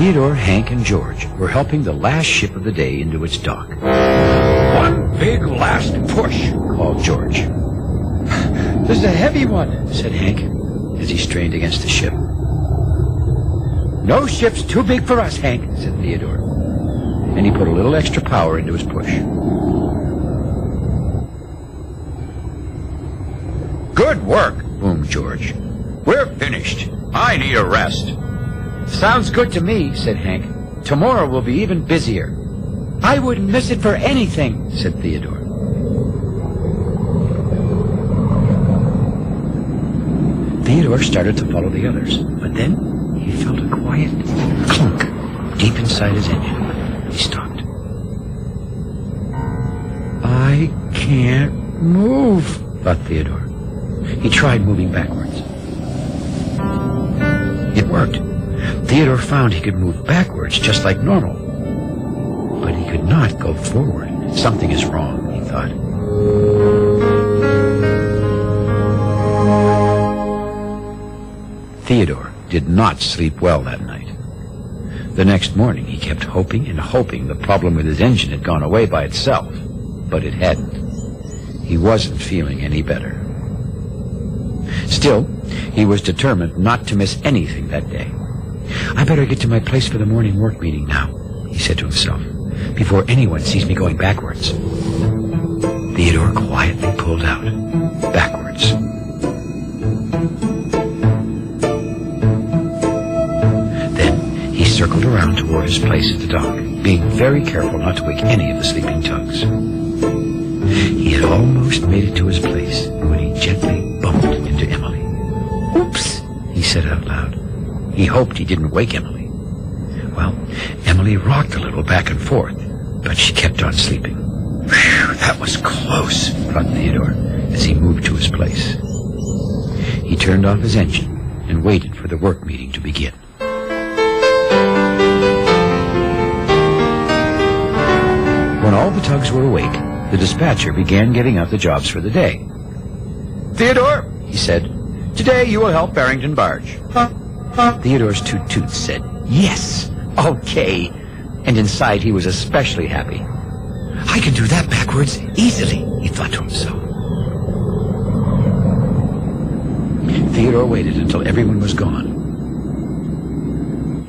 Theodore, Hank, and George were helping the last ship of the day into its dock. "One big last push," called George. "This is a heavy one," said Hank, as he strained against the ship. "No ship's too big for us, Hank," said Theodore, and he put a little extra power into his push. "Good work," boomed George. "We're finished. I need a rest." "Sounds good to me," said Hank. "Tomorrow will be even busier." "I wouldn't miss it for anything," said Theodore. Theodore started to follow the others, but then he felt a quiet clunk deep inside his engine. He stopped. "I can't move," thought Theodore. He tried moving backwards. It worked. Theodore found he could move backwards just like normal. But he could not go forward. Something is wrong, he thought. Theodore did not sleep well that night. The next morning he kept hoping and hoping the problem with his engine had gone away by itself, but it hadn't. He wasn't feeling any better. Still, he was determined not to miss anything that day. "I better get to my place for the morning work meeting now," he said to himself, "before anyone sees me going backwards." Theodore quietly pulled out, backwards. Then he circled around toward his place at the dock, being very careful not to wake any of the sleeping tugs. He had almost made it to his place when he gently bumped into Emily. "Oops," he said out loud. He hoped he didn't wake Emily. Well, Emily rocked a little back and forth, but she kept on sleeping. "Whew, that was close," thought Theodore as he moved to his place. He turned off his engine and waited for the work meeting to begin. When all the tugs were awake, the dispatcher began getting out the jobs for the day. "Theodore," he said, "today you will help Barrington Barge." Theodore's toot-toot said, "Yes, okay," and inside he was especially happy. "I can do that backwards easily," he thought to himself. Theodore waited until everyone was gone,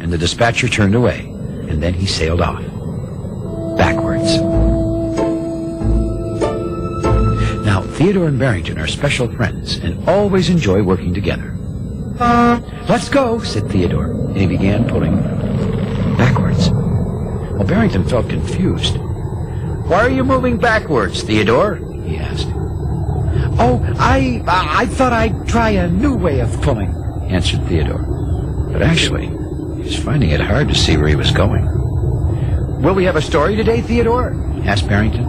and the dispatcher turned away, and then he sailed off, backwards. Now, Theodore and Barrington are special friends and always enjoy working together. "Let's go," said Theodore, and he began pulling backwards. Well, Barrington felt confused. "Why are you moving backwards, Theodore?" he asked. "Oh, I thought I'd try a new way of pulling," answered Theodore. But actually, he was finding it hard to see where he was going. "Will we have a story today, Theodore?" asked Barrington.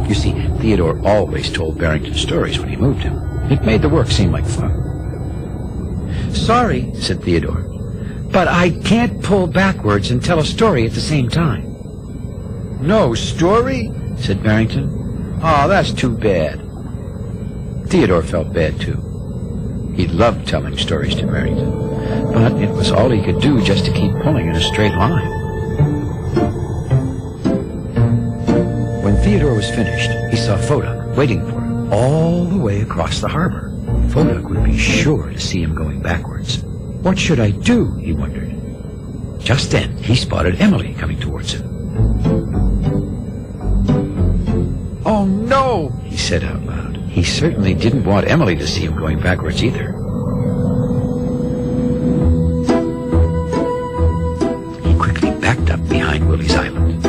You see, Theodore always told Barrington stories when he moved him. It made the work seem like fun. "Sorry," said Theodore, "but I can't pull backwards and tell a story at the same time." "No story?" said Barrington. "Oh, that's too bad." Theodore felt bad, too. He loved telling stories to Barrington, but it was all he could do just to keep pulling in a straight line. When Theodore was finished, he saw Foduck waiting for him all the way across the harbor. Foduck would be sure to see him going backwards. What should I do, he wondered. Just then, he spotted Emily coming towards him. "Oh, no," he said out loud. He certainly didn't want Emily to see him going backwards either. He quickly backed up behind Willie's Island.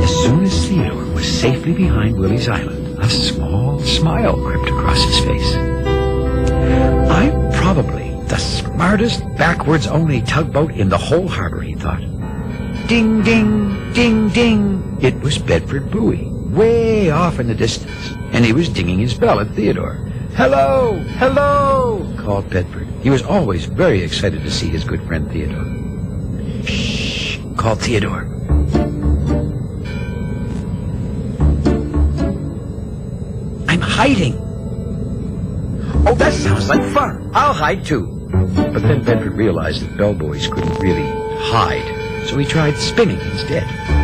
As soon as Theodore was safely behind Willie's Island, a small smile crept across his face. "I'm probably the smartest backwards-only tugboat in the whole harbor," he thought. Ding, ding, ding, ding. It was Bedford Buoy, way off in the distance, and he was dinging his bell at Theodore. "Hello! Hello!" called Bedford. He was always very excited to see his good friend Theodore. "Shh!" called Theodore. "I'm hiding." "Oh, that sounds like fun. I'll hide too." But then Bedford realized that bellboys couldn't really hide, so he tried spinning instead.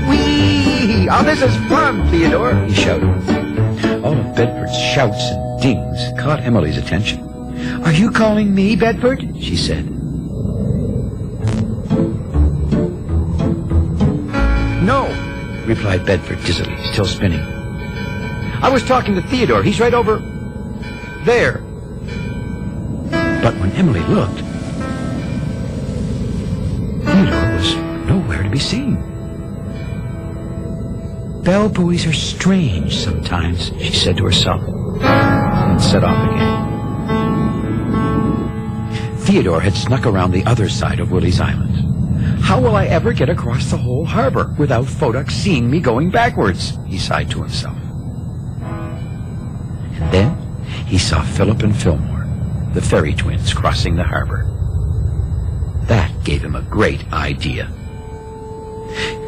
Whee! Oh, this is fun, Theodore! He shouted. All of Bedford's shouts and dings caught Emily's attention. Are you calling me, Bedford? She said. No, replied Bedford dizzily, still spinning. I was talking to Theodore. He's right over there. But when Emily looked, Theodore was nowhere to be seen. Bellboys are strange sometimes, she said to herself, and set off again. Theodore had snuck around the other side of Willie's Island. How will I ever get across the whole harbor without Foduck seeing me going backwards? He sighed to himself. And then he saw Philip and Fillmore, the fairy twins, crossing the harbor. That gave him a great idea.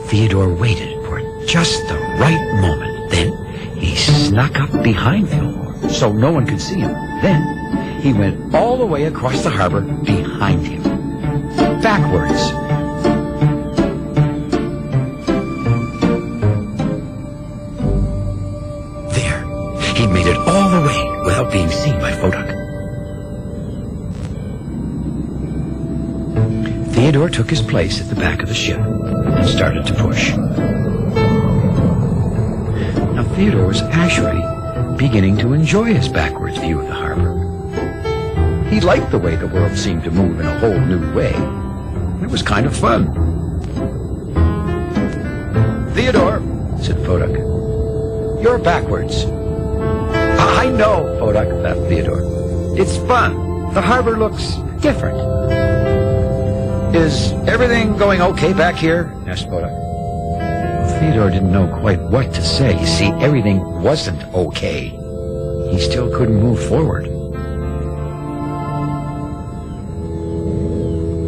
Theodore waited for just the right moment. Then he snuck up behind Fillmore so no one could see him. Then he went all the way across the harbor behind him, backwards. There, he made it all the way without being seen by Foduck. Theodore took his place at the back of the ship and started to push. Now Theodore was actually beginning to enjoy his backwards view of the harbor. He liked the way the world seemed to move in a whole new way. It was kind of fun. Theodore, said Foduck, you're backwards. I know, Foduck, laughed Theodore. It's fun. The harbor looks different. Is everything going okay back here? Asked Foduck. Well, Theodore didn't know quite what to say. You see, everything wasn't okay. He still couldn't move forward.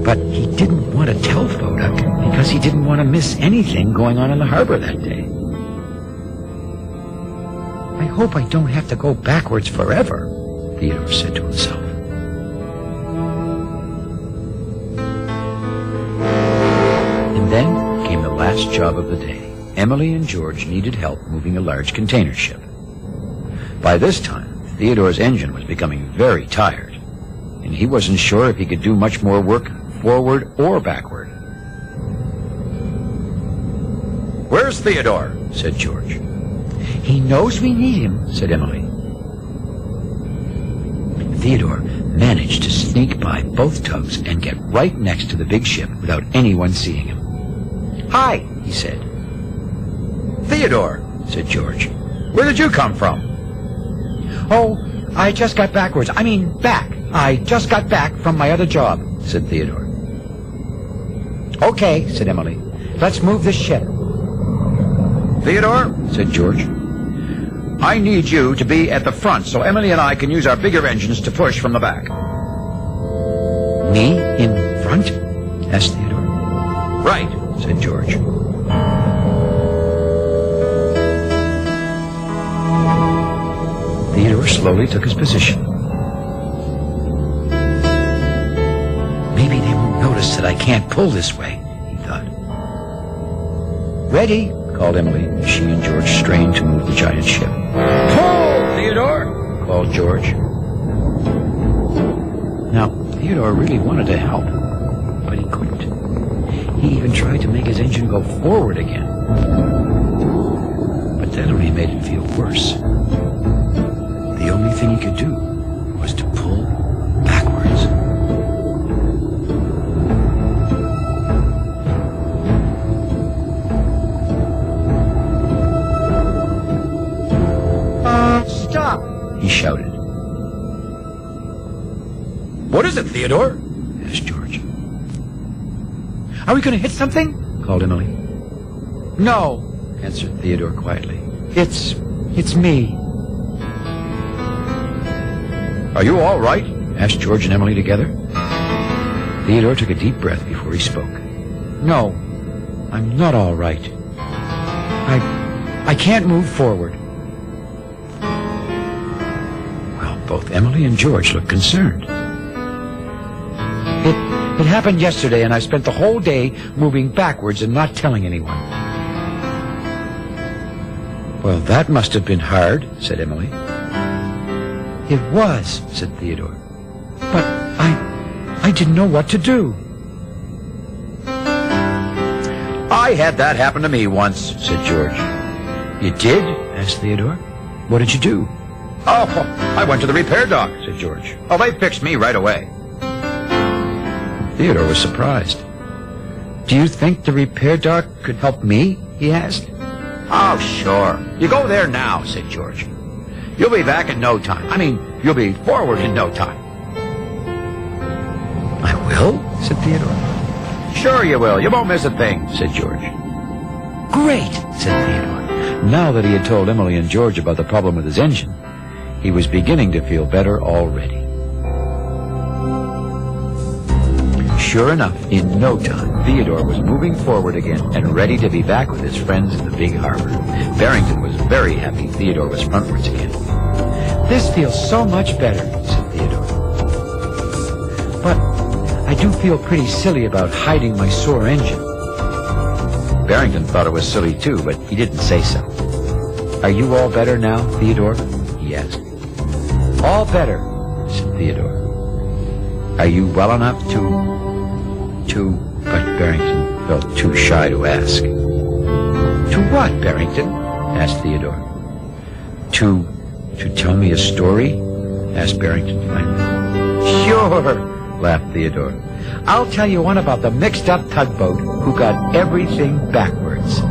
But he didn't want to tell Foduck because he didn't want to miss anything going on in the harbor that day. I hope I don't have to go backwards forever, Theodore said to himself. And then came the last job of the day. Emily and George needed help moving a large container ship. By this time, Theodore's engine was becoming very tired, and he wasn't sure if he could do much more work forward or backward. Where's Theodore? Said George. He knows we need him, said Emily. Theodore managed to sneak by both tugs and get right next to the big ship without anyone seeing him. Hi, he said. Theodore, said George. Where did you come from? Oh, I just got backwards. I mean, back. I just got back from my other job, said Theodore. Okay, said Emily. Let's move this ship. Theodore, said George. I need you to be at the front so Emily and I can use our bigger engines to push from the back. Me in front? Asked Theodore. Right, said George. Theodore slowly took his position. Maybe they won't notice that I can't pull this way, he thought. Ready, called Emily as she and George strained to move the giant ship. Pull, Theodore, called George. Now, Theodore really wanted to help, but he couldn't. He even tried to make his engine go forward again. But that only made it feel worse. The only thing he could do was to pull backwards. Stop, he shouted. What is it, Theodore? Asked George. Are we going to hit something? Called Emily. No, Answered Theodore quietly. it's me. Are you all right? Asked George and Emily together. Theodore took a deep breath before he spoke. No, I'm not all right. I can't move forward. Well, both Emily and George looked concerned. It happened yesterday, and I spent the whole day moving backwards and not telling anyone. Well, that must have been hard, said Emily. It was, said Theodore. But I didn't know what to do. I had that happen to me once, said George. You did? asked Theodore. What did you do? Oh, I went to the repair dock, said George. Oh, they fixed me right away. Theodore was surprised. Do you think the repair dock could help me? He asked. Oh, sure. You go there now, said George. You'll be back in no time. I mean, you'll be forward in no time. I will, said Theodore. Sure you will. You won't miss a thing, said George. Great, said Theodore. Now that he had told Emily and George about the problem with his engine, he was beginning to feel better already. Sure enough, in no time, Theodore was moving forward again and ready to be back with his friends in the big harbor. Barrington was very happy Theodore was frontwards again. This feels so much better, said Theodore. But I do feel pretty silly about hiding my sore engine. Barrington thought it was silly too, but he didn't say so. Are you all better now, Theodore? He asked. All better, said Theodore. Are you well enough to... But Barrington felt too shy to ask. To what, Barrington? asked Theodore. To tell me a story? asked Barrington finally. Sure, laughed Theodore. I'll tell you one about the mixed-up tugboat who got everything backwards.